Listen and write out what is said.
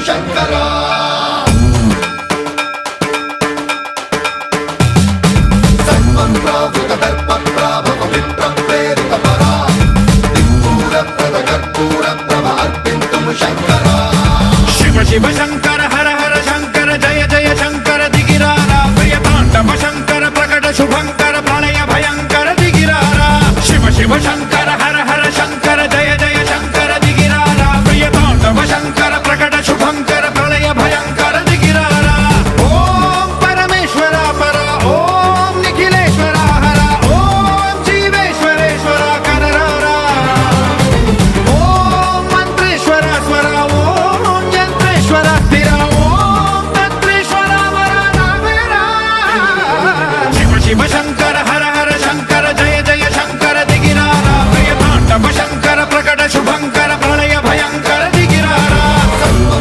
శంకరా సర్వం ప్రావృత దర్ప ప్రాభవ విప్ర ప్రేరిత పరా దిక్పూర ప్రద కర్పూర ప్రభ అర్పింతుం శంకరా శివ శివ శంకర హర హర శంకర జయ జయ శంకర దిగిరారా ప్రియ తాండవ శంకర ప్రకట శుభంకర